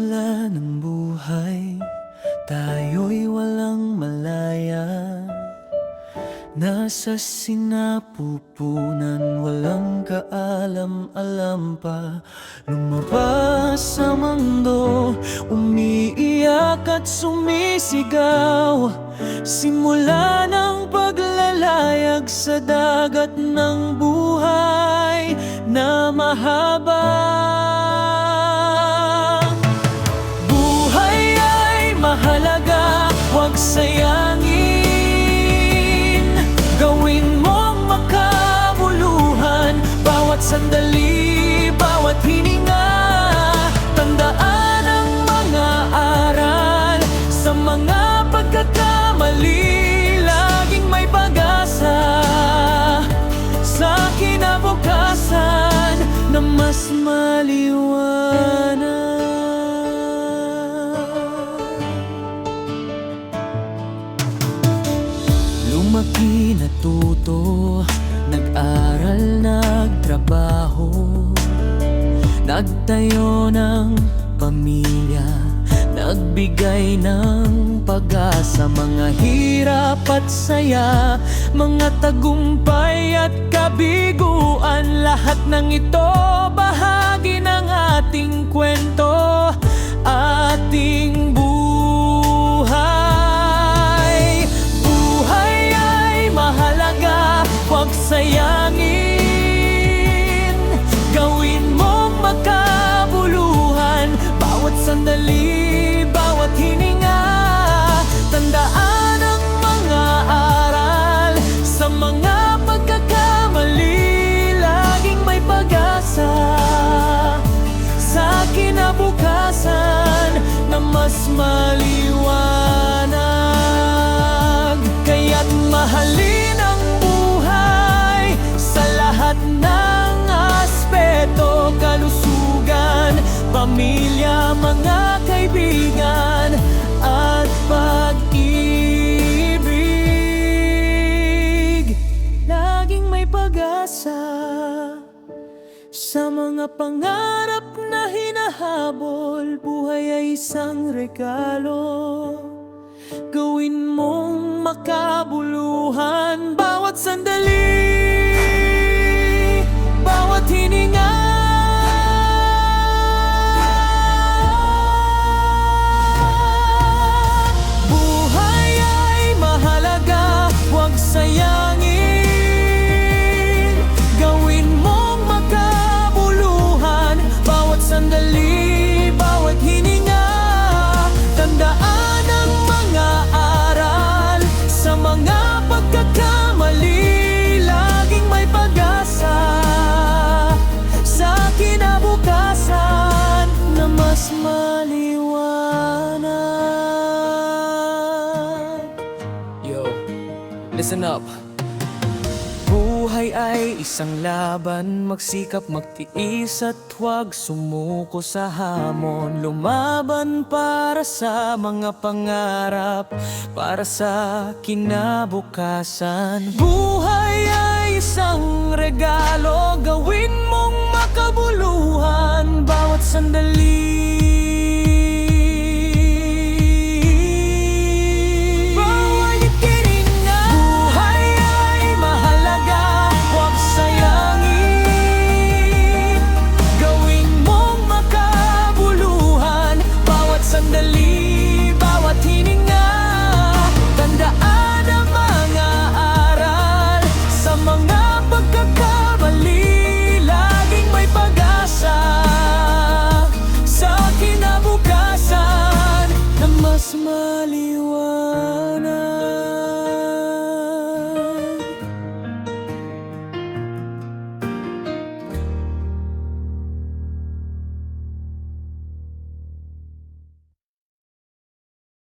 simula ng buhay, tayo'y walang malaya. Nasa sinapupunan, walang kaalam-alam pa. Lumabas sa mundo, umiiyak at sumisigaw. Simula ng paglalayag sa dagat ng buhay na mahaba. Buhay ay mahalaga, huwag sayangin. Gawin mong makabuluhan bawat sandali, bawat hininga. Tandaan ang mga aral sa mga pagkakamali. Laging may pag-asa sa kinabukasan na mas maliwanag. Lumaki, natuto, nag-aral, nagtrabaho, nagtayo ng pamilya, nagbigay ng pag-asa. Mga hirap at saya, mga tagumpay at kabiguan, lahat ng ito bahagi ng ating kwento, ating buhay. Buhay ay mahalaga, huwag sayangin. Gawin mong makabuluhan bawat sandali, bawat hininga. Tandaan ang mga aral sa mga pagkakamali. Laging may pag-asa sa kinabukasan na mas maliwanag. Kaya't mahalin ang buhay sa lahat ng aspeto, kalusugan, pamilya, mga kaibigan at pag-ibig. Laging may pag-asa sa mga pangarap na hinahabol. Buhay ay isang regalo, gawin mong makabuluhan bawat sandali, bawat hininga. Buhay ay mahalaga, huwag sayangin. Gawin mong makabuluhan bawat sandali, bawat hininga. Tandaan ang mga aral sa mga pagkakamali. Laging may pag-asa sa kinabukasan na mas maliwanag. Yo, listen up. Buhay ay isang laban, magsikap, magtiis at huwag sumuko sa hamon. Lumaban para sa mga pangarap, para sa kinabukasan. Buhay ay isang regalo, gawin mong makabuluhan bawat sandali. Smile.